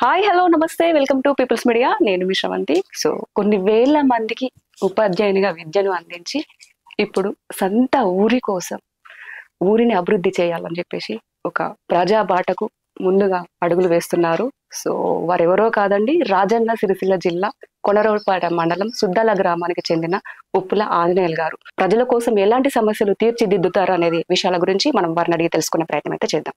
Hi hello నమస్తే welcome to peoples media. నేను మీ Sravanthi. So కొన్ని వేల మందికి ఉపాధ్యాయునిగా విద్యను అందించి ఇప్పుడు సొంత ఊరి కోసం ఊరిని అభివృద్ధి చేయాలని చెప్పేసి ఒక ప్రజా బాటకు ముందుగా అడుగులు వేస్తున్నారు. సో వారెవరో కాదండి, రాజన్న సిరిసిల్ల జిల్లా కొనరోపేట మండలం సుద్దాల గ్రామానికి చెందిన ఉప్పుల ఆంజనేయులు గారు. ప్రజల కోసం ఎలాంటి సమస్యలు తీర్చిదిద్దుతారు అనేది విషయాల గురించి మనం వారిని అడిగి తెలుసుకునే ప్రయత్నం అయితే చేద్దాం.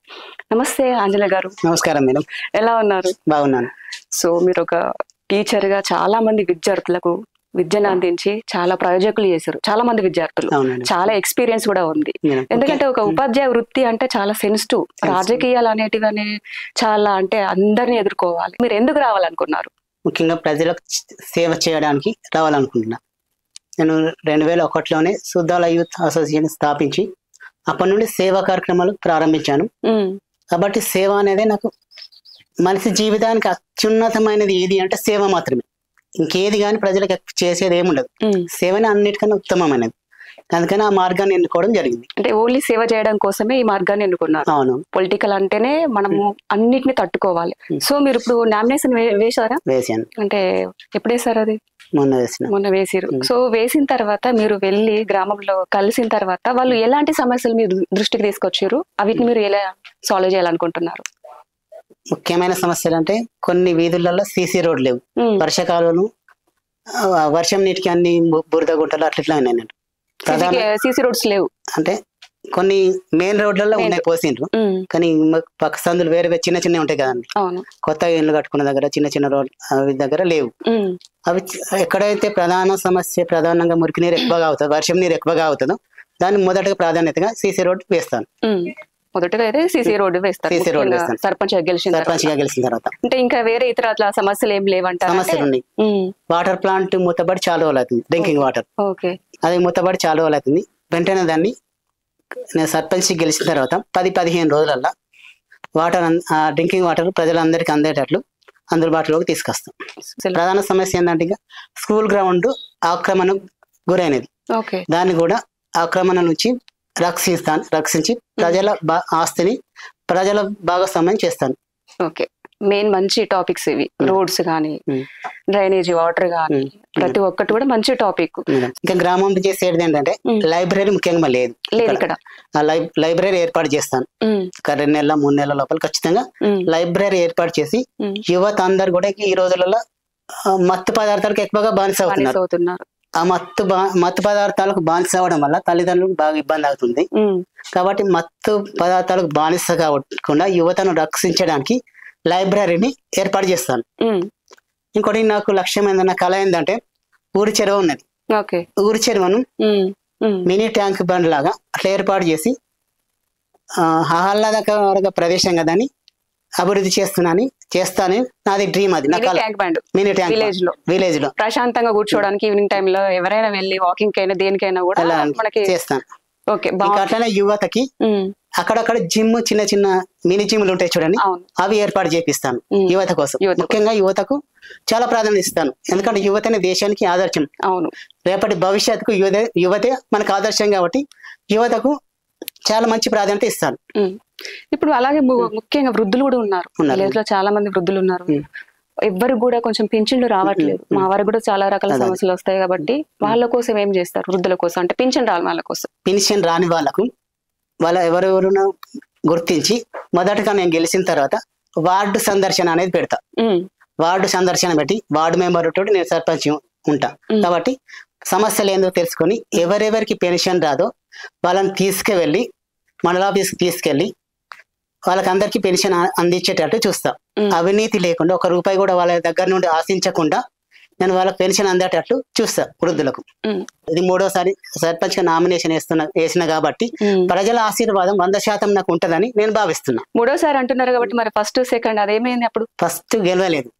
నమస్తే ఆంజనేయ గారు. నమస్కారం మేడం. ఎలా ఉన్నారు? బాగున్నాను. సో మీరు ఒక టీచర్ గా చాలా మంది విద్యార్థులకు విద్యను అందించి చాలా ప్రయోజకులు చేశారు. చాలా మంది విద్యార్థులు, చాలా ఎక్స్పీరియన్స్ కూడా ఉంది. ఎందుకంటే ఒక ఉపాధ్యాయ వృత్తి అంటే చాలా సెన్సిటివ్. రాజకీయాలు అనేటివని చాలా అంటే అందరినీ ఎదుర్కోవాలి. మీరు ఎందుకు రావాలనుకున్నారు? ముఖ్యంగా ప్రజలకు సేవ చేయడానికి రావాలనుకుంటున్నా. నేను 2001లోనే సుద్దాల యూత్ అసోసియేషన్ స్థాపించి అప్పటి నుండి సేవా కార్యక్రమాలు ప్రారంభించాను. కాబట్టి సేవ అనేది నాకు మనిషి జీవితానికి అత్యున్నతమైనది ఏది అంటే సేవ మాత్రమే. ఇంకేది కానీ ప్రజలకు చేసేది ఏముండదు. సేవనే అన్నిటికన్నా ఉత్తమమైనది. అందుకని ఆ మార్గాన్ని ఎన్నుకోవడం జరిగింది. అంటే ఓన్లీ సేవ చేయడం కోసమే ఈ మార్గాన్ని ఎన్నుకున్నారు. అవును. పొలిటికల్ అంటేనే మనము అన్నిటిని తట్టుకోవాలి. సో మీరు ఇప్పుడు నామినేషన్ వేసారా? వేసాను. అంటే ఎప్పుడు వేసారు? అది మొన్న వేసిరు. సో వేసిన తర్వాత మీరు వెళ్ళి గ్రామంలో కలిసిన తర్వాత వాళ్ళు ఎలాంటి సమస్యలు మీరు దృష్టికి తీసుకొచ్చారు? వీటిని మీరు ఎలా సాల్వ్ చేయాలనుకుంటున్నారు? ముఖ్యమైన సమస్యలు అంటే కొన్ని వీధులలో సీసీ రోడ్ లేవు. వర్షాకాలంలో వర్షం నీటికి అన్ని బురద గుంటలు అట్లా అయినాయి. సీసీ రోడ్స్ లేవు అంటే కొన్ని మెయిన్ రోడ్లలో ఉన్నాయి, పోసిండ్రు. కానీ పక్క సందులు వేరే చిన్న చిన్న ఉంటాయి కదండి. కొత్తగా ఇల్లు కట్టుకున్న దగ్గర చిన్న చిన్న రోడ్ అవి దగ్గర లేవు. అవి ఎక్కడైతే ప్రధాన సమస్య ప్రధానంగా మురికి నీరు ఎక్కువగా అవుతుంది, వర్షం నీరు ఎక్కువగా అవుతుందో దాన్ని మొదటగా ప్రాధాన్యతగా సీసీ రోడ్ వేస్తాను. మొదటగా అయితే సీసీ రోడ్డు వేస్తారు. సర్పంచ్ గా గెలిచిన తర్వాత అంటే ఇంకా వేరే ఇతర అట్లా సమస్యలు ఏం లేవంటారు? సమస్యలు ఉన్నాయి. వాటర్ ప్లాంట్ మూతబడి చాలా రోజులు అవుతుంది. డ్రింకింగ్ వాటర్ అది మూతబడి చాలా రోజులు అవుతుంది. వెంటనే దాన్ని నేను సర్పంచ్ గెలిచిన తర్వాత 10-15 రోజులల్లో వాటర్ డ్రింకింగ్ వాటర్ ప్రజలందరికీ అందేటట్లు అందుబాటులోకి తీసుకొస్తాం. ప్రధాన సమస్య ఏంటంటే ఇంకా స్కూల్ గ్రౌండ్ ఆక్రమణకు గురైనది. దాన్ని కూడా ఆక్రమణ నుంచి రక్షించి ప్రజల ఆస్తిని ప్రజల భాగస్వామ్యం చేస్తాను. ఓకే, మెయిన్ మంచి టాపిక్స్ ఇవి. రోడ్స్ కానీ, డ్రైనేజీ వాటర్ కానీ, ప్రతి ఒక్కటి కూడా మంచి టాపిక్. ఇంకా గ్రామం చేసేది ఏంటంటే లైబ్రరీ ముఖ్యంగా లేదు ఇక్కడ. లైబ్రరీ ఏర్పాటు చేస్తాను. 2 నెలల 3 నెలల లోపల ఖచ్చితంగా లైబ్రరీ ఏర్పాటు చేసి యువత అందరు కూడా ఈ రోజులలో మత్తు పదార్థాలకు ఎక్కువగా బానిస అవుతున్నారు. ఆ మత్తు పదార్థాలకు బానిస అవ్వడం వల్ల తల్లిదండ్రులకు బాగా ఇబ్బంది అవుతుంది. కాబట్టి మత్తు పదార్థాలకు బానిస కాకుండా యువతను రక్షించడానికి లైబ్రరీని ఏర్పాటు చేస్తాను. ఇంకోటి నాకు లక్ష్యం ఏందన్న కళ ఏంటంటే ఊరి చెరువు ఉన్నది. ఊరి చెరువును మినీ ట్యాంక్ బండ్ లాగా అట్లా ఏర్పాటు చేసి ఆహ్లాదకర ప్రదేశంగా దాన్ని అభివృద్ధి చేస్తాను. నాది డ్రీమ్. అది నా కళ. మినీ ట్యాంక్ విలేజ్ లో ప్రశాంతంగా కూర్చోడానికి ఈవినింగ్ టైమ్ లో ఎవరైనా వెళ్ళి వాకింగ్ కైనా దేనికైనా కూడా మనకి చేస్తాను. అట్లనే యువతకి అక్కడక్కడ జిమ్ చిన్న చిన్న మినీ జిమ్లు ఉంటాయి చూడండి, అవి ఏర్పాటు చేపిస్తాను యువత కోసం. ముఖ్యంగా యువతకు చాలా ప్రాధాన్యత ఇస్తాను. ఎందుకంటే యువతనే దేశానికి ఆదర్శం. రేపటి భవిష్యత్తుకు యువతే మనకు ఆదర్శం. కాబట్టి యువతకు చాలా మంచి ప్రాధాన్యత ఇస్తాను. ఇప్పుడు అలాగే ముఖ్యంగా వృద్ధులు కూడా ఉన్నారు. విలేజ్ లో చాలా మంది వృద్ధులు ఉన్నారు. ఎవ్వరికి కూడా కొంచెం పింఛన్లు రావట్లేదు. మా వారికి కూడా చాలా రకాల సమస్యలు వస్తాయి. కాబట్టి వాళ్ళ కోసం ఏం చేస్తారు? వృద్ధుల కోసం అంటే పింఛన్ రాని వాళ్ళ కోసం. పింఛన్ రాని వాళ్ళకు ఎవరెవరు గుర్తించి మొదటగా నేను గెలిచిన తర్వాత వార్డు సందర్శన అనేది పెడతా. వార్డు సందర్శన పెట్టి వార్డు మెంబర్ తోటి నేను సర్పంచ్ ఉంటా. కాబట్టి సమస్యలు ఏందో తెలుసుకొని ఎవరెవరికి పెన్షన్ రాదో వాళ్ళని తీసుకువెళ్ళి మండలాఫీస్కి తీసుకెళ్ళి వాళ్ళకందరికీ పెన్షన్ అందించేటట్టు చూస్తా. అవినీతి లేకుండా 1 రూపాయి కూడా వాళ్ళ దగ్గర నుండి ఆశించకుండా నేను వాళ్ళకి పెన్షన్ అందేటట్లు చూస్తా వృద్ధులకు. ఇది 3వసారి సర్పంచ్ గా నామినేషన్ వేసిన కాబట్టి ప్రజల ఆశీర్వాదం 100% నాకు ఉంటదని నేను భావిస్తున్నా. 3వసారి అంటున్నారు కాబట్టి మరి ఫస్ట్ సెకండ్ అదేమైంది? అప్పుడు ఫస్ట్ గెలవలేదు.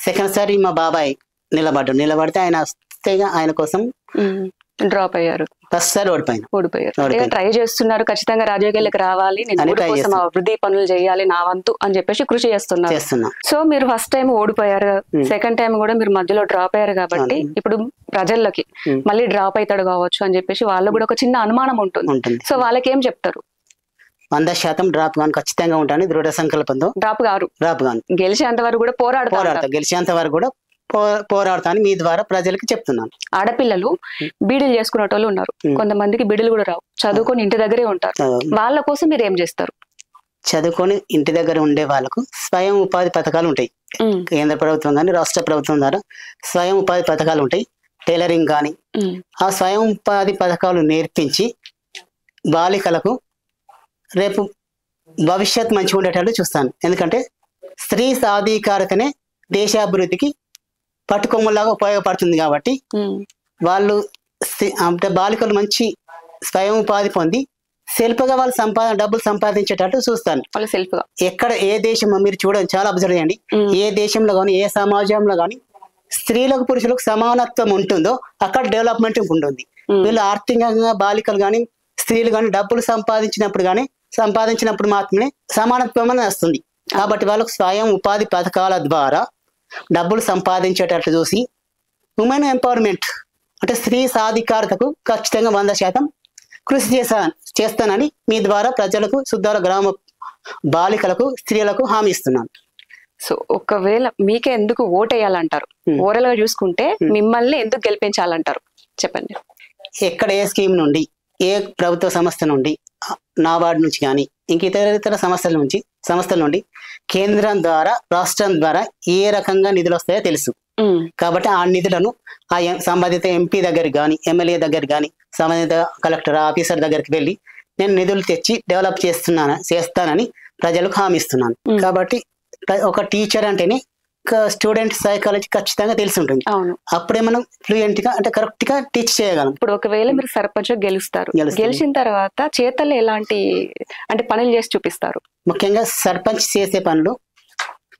సెకండ్ సారి మా బాబాయ్ నిలబడితే ఆయన కోసం డ్రాప్ అయ్యారు. ఫస్ట్ సారి ఓడిపోయారు. ట్రై చేస్తున్నారు, ఖచ్చితంగా రాజకీయాలకు రావాలి, అభివృద్ధి పనులు చేయాలి నా వంతు అని చెప్పేసి కృషి చేస్తున్నారు. సో మీరు ఫస్ట్ టైం ఓడిపోయారు, సెకండ్ టైం కూడా మీరు మధ్యలో డ్రాప్ అయ్యారు. కాబట్టి ఇప్పుడు ప్రజలకి మళ్ళీ డ్రాప్ అవుతాడు కావచ్చు అని చెప్పేసి వాళ్ళకు కూడా ఒక చిన్న అనుమానం ఉంటుంది. సో వాళ్ళకి ఏం చెప్తారు? 100% డ్రాప్ గాను ఖచ్చితంగా ఉంటాను దృఢ సంకల్పంతో. డ్రాప్ గారు డ్రాప్ గాను గెలిచేంత వరకు కూడా పోరాడతా, గెలిచేంత వరకు కూడా పోరాడతాను మీ ద్వారా ప్రజలకు చెప్తున్నాను. ఆడపిల్లలు బీడీలు చేసుకునే వాళ్ళు ఉన్నారు, కొంతమందికి బీడీలు కూడా రావు, చదువుకొని ఇంటి దగ్గరే ఉంటారు. వాళ్ళ కోసం మీరు ఏం చేస్తారు? చదువుకొని ఇంటి దగ్గర ఉండే వాళ్ళకు స్వయం ఉపాధి పథకాలు ఉంటాయి. కేంద్ర ప్రభుత్వం కానీ రాష్ట్ర ప్రభుత్వం ద్వారా స్వయం ఉపాధి పథకాలు ఉంటాయి. టైలరింగ్ కానీ ఆ స్వయం ఉపాధి పథకాలు నేర్పించి బాలికలకు రేపు భవిష్యత్ మంచిగా ఉండేటట్టు చూస్తాను. ఎందుకంటే స్త్రీ సాధికారతనే దేశాభివృద్ధికి పట్టుకొమ్మలాగా ఉపయోగపడుతుంది. కాబట్టి వాళ్ళు అంటే బాలికలు మంచి స్వయం ఉపాధి పొంది సెల్ఫ్గా వాళ్ళు డబ్బులు సంపాదించేటట్టు చూస్తాను. వాళ్ళు సెల్ఫ్గా ఎక్కడ ఏ దేశం మీరు చూడండి, చాలా అబ్జర్వ్ చేయండి, ఏ దేశంలో కానీ ఏ సమాజంలో కానీ స్త్రీలకు పురుషులకు సమానత్వం ఉంటుందో అక్కడ డెవలప్మెంట్ ఉంటుంది. వీళ్ళు ఆర్థికంగా బాలికలు కానీ స్త్రీలు కానీ డబ్బులు సంపాదించినప్పుడు మాత్రమే సమానత్వం అనేది వస్తుంది. కాబట్టి వాళ్ళకు స్వయం ఉపాధి పథకాల ద్వారా డబ్బులు సంపాదించేటట్లు చూసి ఉమెన్ ఎంపవర్మెంట్ అంటే స్త్రీ సాధికారతకు ఖచ్చితంగా 100% కృషి చేస్తానని మీ ద్వారా ప్రజలకు శుద్ధాల గ్రామ బాలికలకు స్త్రీలకు హామీ ఇస్తున్నాను. సో ఒకవేళ మీకే ఎందుకు ఓటేయాలంటారు? ఓవరాల్ గా చూసుకుంటే మిమ్మల్ని ఎందుకు గెలిపించాలంటారు చెప్పండి. ఎక్కడ ఏ స్కీమ్ నుండి, ఏ ప్రభుత్వ సంస్థ నుండి, నాబార్డు నుంచి కానీ ఇంక ఇతర సంస్థల నుండి కేంద్రం ద్వారా రాష్ట్రం ద్వారా ఏ రకంగా నిధులు వస్తాయో తెలుసు. కాబట్టి ఆ నిధులను ఆ సంబంధిత ఎంపీ దగ్గరికి కానీ ఎమ్మెల్యే దగ్గరికి కానీ సంబంధిత కలెక్టర్ ఆఫీసర్ దగ్గరికి వెళ్ళి నేను నిధులు తెచ్చి డెవలప్ చేస్తానని ప్రజలకు హామీ ఇస్తున్నాను. కాబట్టి ఒక టీచర్ అంటేనే స్టూడెంట్ సైకాలజీ ఖచ్చితంగా తెలిసి ఉంటుంది. అప్పుడే మనం ఫ్లూయెంట్ గా అంటే కరెక్ట్ గా టీచ్ చేయగలం. ఇప్పుడు ఒకవేళ మీరు సర్పంచ్ గెలుస్తారు, గెలిచిన తర్వాత చేతల్లో ఎలాంటి అంటే పనులు చేసి చూపిస్తారు? ముఖ్యంగా సర్పంచ్ చేసే పనులు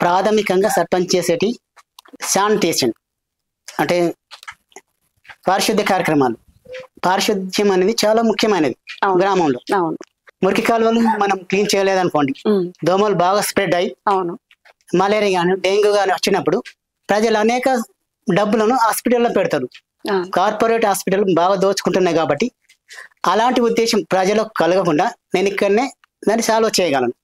ప్రాథమికంగా సర్పంచ్ చేసేటి శానిటేషన్ అంటే పారిశుద్ధ్య కార్యక్రమాలు. పారిశుద్ధ్యం అనేది చాలా ముఖ్యమైనది గ్రామంలో. మురికి కాలువలు మనం క్లీన్ చేయలేదనుకోండి, దోమలు బాగా స్ప్రెడ్ అయ్యి మలేరియా కానీ డెంగ్యూ కానీ వచ్చినప్పుడు ప్రజలు అనేక డబ్బులను హాస్పిటల్లో పెడతారు. కార్పొరేట్ హాస్పిటల్ బాగా దోచుకుంటున్నాయి. కాబట్టి అలాంటి ఉద్దేశం ప్రజలకు కలగకుండా నేను ఇక్కడనే దాన్ని సాల్వ్ చేయగలను.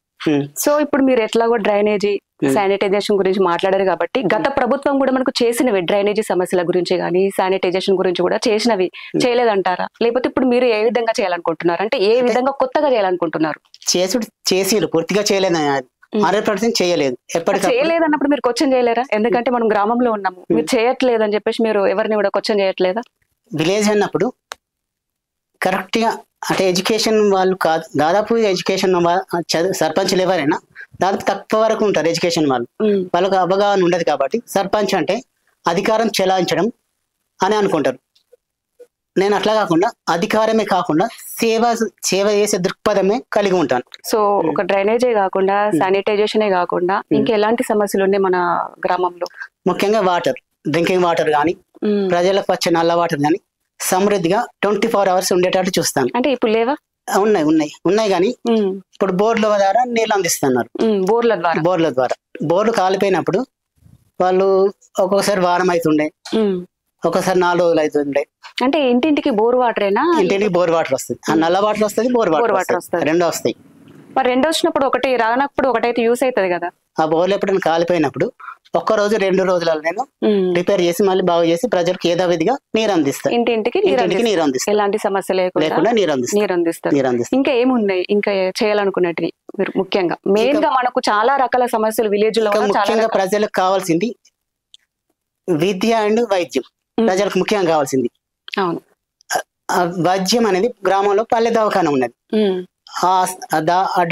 సో ఇప్పుడు మీరు ఎట్లాగో డ్రైనేజీ శానిటైజేషన్ గురించి మాట్లాడారు కాబట్టి గత ప్రభుత్వం కూడా మనకు చేసినవి డ్రైనేజీ సమస్యల గురించి కానీ శానిటైజేషన్ గురించి కూడా చేసినవి చేయలేదంటారా? లేకపోతే ఇప్పుడు మీరు ఏ విధంగా చేయాలనుకుంటున్నారు? అంటే ఏ విధంగా కొత్తగా చేయాలనుకుంటున్నారు? చేసి పూర్తిగా చేయలేదు, 100% చేయలేదు. ఎప్పటికీ చేయలేదన్నప్పుడు మీరు క్వశ్చన్ చేయలేరా? ఎందుకంటే మనం గ్రామంలో ఉన్నాము, మీరు చేయట్లేదు అని చెప్పేసి మీరు ఎవరిని కూడా క్వశ్చన్ చేయట్లేదా? విలేజ్ అన్నప్పుడు కరెక్ట్ గా అంటే ఎడ్యుకేషన్ వాళ్ళు కాదు, దాదాపు ఎడ్యుకేషన్ సర్పంచ్లు ఎవరైనా దాదాపు తక్కువ వరకు ఉంటారు ఎడ్యుకేషన్ వాళ్ళు. వాళ్ళకు అవగాహన ఉండదు. కాబట్టి సర్పంచ్ అంటే అధికారం చెలాయించడం అని అనుకుంటారు. నేను అట్లా కాకుండా అధికారమే కాకుండా సేవ చేసే దృక్పథమే కలిగి ఉంటాను. సో ఒక డ్రైనేజే కాకుండా శానిటైజేషనే కాకుండా ఇంకెలాంటి సమస్యలు ఉన్నాయి మన గ్రామంలో? ముఖ్యంగా వాటర్, డ్రింకింగ్ వాటర్ కానీ ప్రజలకు వచ్చే నల్ల వాటర్ కానీ సమృద్ధిగా 24 hours ఉండేటట్టు చూస్తాను. అంటే ఇప్పుడు లేవా? ఉన్నాయి కానీ ఇప్పుడు బోర్ల ద్వారా నీళ్ళు అందిస్తున్నారు. బోర్ల ద్వారా బోర్లు కాలిపోయినప్పుడు వాళ్ళు ఒక్కొక్కసారి వారం అవుతుండే, ఒక్కొక్కసారి 4 రోజులు అవుతుండే. అంటే ఇంటింటికి బోర్ వాటరేనా? ఇంటింటికి బోర్ వాటర్ వస్తుంది, నల్ల వాటర్ వస్తుంది, బోర్ వాటర్ వస్తుంది, రెండు వస్తాయి. మరి రెండు వచ్చినప్పుడు ఒకటి రానప్పుడు ఒకటైతే యూస్ అవుతుంది కదా. ఆ బోర్లు ఎప్పుడైనా కాలిపోయినప్పుడు 1 రోజు 2 రోజులలో నేను రిపేర్ చేసి మళ్ళీ బాగు చేసి ప్రజలకు యథావిధిగా నీరు అందిస్తాను. ఇంటింటికి నీరు అందిస్తాను, ఎలాంటి సమస్య లేకుండా నీరు అందిస్తాను. ఇంకా ఏమున్నాయి ఇంకా చేయాలనుకున్నట్టు మీరు? ముఖ్యంగా మెయిన్ గా మనకు చాలా రకాల సమస్యలు విలేజ్ లో ముఖ్యంగా ప్రజలకు కావాల్సింది విద్య అండ్ వైద్యం. ప్రజలకు ముఖ్యంగా కావాల్సింది అవును వైద్యం అనేది. గ్రామంలో పల్లె దవాఖాన ఉన్నది. ఆ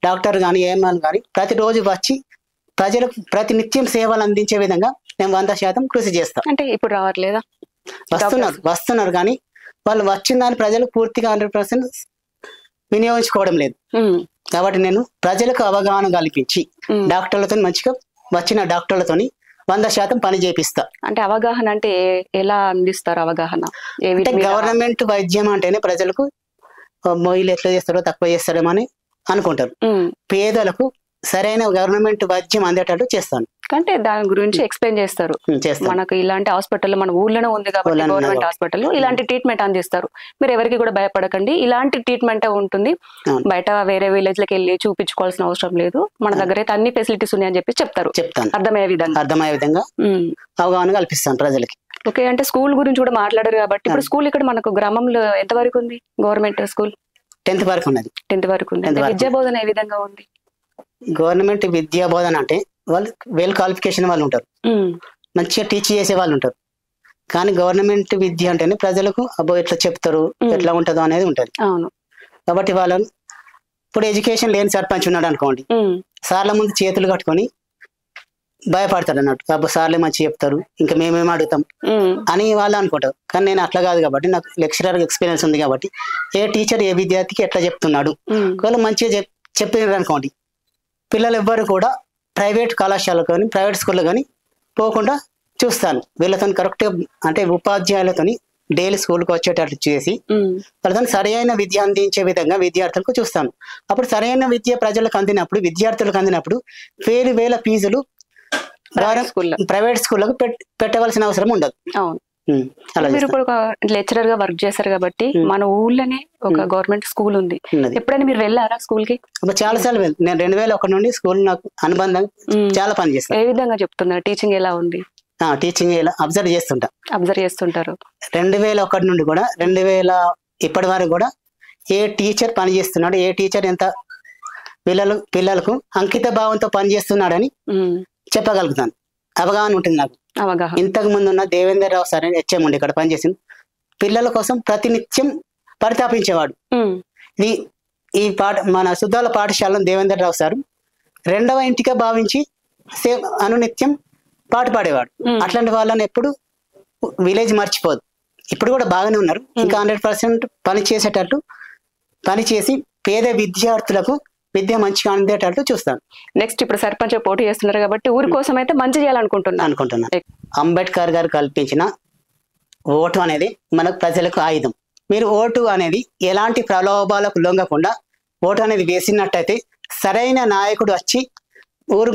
డాక్టర్ కానీ ఏమని కానీ ప్రతిరోజు వచ్చి ప్రజలకు ప్రతినిత్యం సేవలు అందించే విధంగా నేను 100% కృషి చేస్తాను. అంటే ఇప్పుడు రావట్లేదా? వస్తున్నారు కానీ వాళ్ళు వచ్చిన దాన్ని ప్రజలు పూర్తిగా 100% వినియోగించుకోవడం లేదు. కాబట్టి నేను ప్రజలకు అవగాహన కల్పించి డాక్టర్లతో మంచిగా వచ్చిన డాక్టర్లతోని 100% పని చేపిస్తా. అంటే అవగాహన అంటే ఎలా అందిస్తారు? అవగాహన అంటే గవర్నమెంట్ వైద్యం అంటేనే ప్రజలకు మొయిలు ఎట్లా చేస్తారో తక్కువ చేస్తారేమో అని అనుకుంటారు. పేదలకు సరైన గవర్నమెంట్ వైద్యం అందేటట్టు చేస్తాను. అంటే దాని గురించి ఎక్స్ప్లెయిన్ చేస్తారు. మనకు ఇలాంటి హాస్పిటల్ మన ఊర్లోనే ఉంది కాబట్టి గవర్నమెంట్ హాస్పిటల్ ఇలాంటి ట్రీట్మెంట్ అందిస్తారు. మీరు ఎవరికి కూడా భయపడకండి, ఇలాంటి ట్రీట్మెంట్ ఉంటుంది. బయట వేరే విలేజ్ లకి వెళ్ళి చూపించుకోవాల్సిన అవసరం లేదు, మన దగ్గర అయితే అన్ని ఫెసిలిటీస్ ఉన్నాయని చెప్పి చెప్తారు. చెప్తాను అర్థమయ్యే విధంగా అవగాహన కల్పిస్తాను ప్రజలకి. ఓకే, అంటే స్కూల్ గురించి కూడా మాట్లాడారు కాబట్టి ఇప్పుడు స్కూల్ ఇక్కడ మనకు గ్రామంలో ఎంత వరకు ఉంది? గవర్నమెంట్ స్కూల్ 10th వరకు ఉన్నది. 10th వరకు ఉంది. విద్యా బోధన ఏ విధంగా ఉంది? గవర్నమెంట్ విద్యా బోధన అంటే వాళ్ళు వెల్ క్వాలిఫికేషన్ వాళ్ళు ఉంటారు, మంచిగా టీచ్ చేసే వాళ్ళు ఉంటారు. కానీ గవర్నమెంట్ విద్య అంటేనే ప్రజలకు అబ్బో ఎట్లా చెప్తారు, ఎట్లా ఉంటుందో అనేది ఉంటుంది. అవును. కాబట్టి వాళ్ళని ఇప్పుడు ఎడ్యుకేషన్ లేని సర్పంచ్ ఉన్నాడు అనుకోండి, సార్ల ముందు చేతులు కట్టుకొని భయపడతాడు అన్నట్టు. అబ్బో సార్లే మంచి చెప్తారు, ఇంకా మేమేం అడుగుతాం అని వాళ్ళు అనుకుంటారు. కానీ నేను అట్లా కాదు కాబట్టి నాకు లెక్చరర్ ఎక్స్పీరియన్స్ ఉంది కాబట్టి ఏ టీచర్ ఏ విద్యార్థికి ఎట్లా చెప్తున్నాడు వాళ్ళు మంచిగా చెప్పినారు అనుకోండి, పిల్లలు ఎవ్వరు కూడా ప్రైవేట్ కళాశాలకు కానీ ప్రైవేట్ స్కూల్లో కానీ పోకుండా చూస్తాను. వీళ్ళతో కరెక్ట్గా అంటే ఉపాధ్యాయులతో డైలీ స్కూల్కి వచ్చేటట్లు చేసి వాళ్ళతో సరైన విద్య అందించే విధంగా విద్యార్థులకు చూస్తాను. అప్పుడు సరైన విద్య ప్రజలకు అందినప్పుడు విద్యార్థులకు అందినప్పుడు వేల ఫీజులు ప్రైవేట్ స్కూళ్ళకు పెట్టవలసిన అవసరం ఉండదు. అవును. మీరు ఇప్పుడు ఒక లెక్చరర్ గా వర్క్ చేశారు కాబట్టి మన ఊర్లోనే ఒక గవర్నమెంట్ స్కూల్ ఉంది. ఎప్పుడైనా మీరు వెళ్ళారా స్కూల్ కి? చాలా సార్లు నేను 2001 నుండి స్కూల్ నాకు అనుబంధం చాలా పని చేస్తాను. ఏ విధంగా చెప్తున్నారు? టీచింగ్ ఎలా ఉంది? టీచింగ్ ఎలా అబ్జర్వ్ చేస్తుంటారు. 2001 నుండి కూడా 2000 ఇప్పటి వరకు కూడా ఏ టీచర్ పని చేస్తున్నాడు, ఏ టీచర్ ఎంత పిల్లలకు అంకిత భావంతో పని చేస్తున్నాడని చెప్పగలుగుతాను. అవగాహన ఉంటుంది నాకు. ఇంతకు ముందు ఉన్న దేవేందర్ రావు సార్ అని హెచ్ఎం ఉండి ఇక్కడ పనిచేసింది. పిల్లల కోసం ప్రతినిత్యం పరితాపించేవాడు. ఈ మన సుద్దాల పాఠశాలను దేవేందర్ రావు సార్ 2వ ఇంటిగా భావించి అనునిత్యం పాట పాడేవాడు. అట్లాంటి వాళ్ళని ఎప్పుడు విలేజ్ మర్చిపోదు. ఇప్పుడు కూడా బాగానే ఉన్నారు. ఇంకా 100% పని చేసేటట్టు పని చేసి పేద విద్యార్థులకు విద్య మంచిగా అందేటట్టు చూస్తాను. నెక్స్ట్ ఇప్పుడు సర్పంచ్ పోటీ చేస్తున్నారు కాబట్టి ఊరి కోసం అయితే మంచి చేయాలనుకుంటున్నాను. అంబేద్కర్ గారు కల్పించిన ఓటు అనేది మనకు ప్రజలకు ఆయుధం. మీరు ఓటు అనేది ఎలాంటి ప్రలోభాలకు లొంగకుండా ఓటు అనేది వేసినట్టయితే సరైన నాయకుడు వచ్చి ఊరు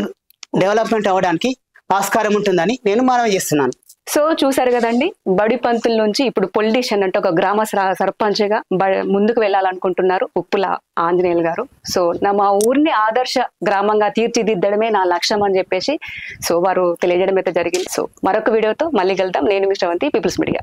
డెవలప్మెంట్ అవ్వడానికి ఆస్కారం ఉంటుందని నేను మనవి చేస్తున్నాను. సో చూసారు కదండి, బడి పంతుల నుంచి ఇప్పుడు పొలిటీషియన్ అంటే ఒక గ్రామ సర్పంచ్గా ముందుకు వెళ్ళాలనుకుంటున్నారు ఉప్పుల ఆంజనేయులు గారు. సో మా ఊరిని ఆదర్శ గ్రామంగా తీర్చిదిద్దడమే నా లక్ష్యం అని చెప్పేసి సో వారు తెలియజేయడం అయితే జరిగింది. సో మరొక వీడియోతో మళ్ళీ కలుద్దాం. నేను మీ శ్రవంతి, పీపుల్స్ మీడియా.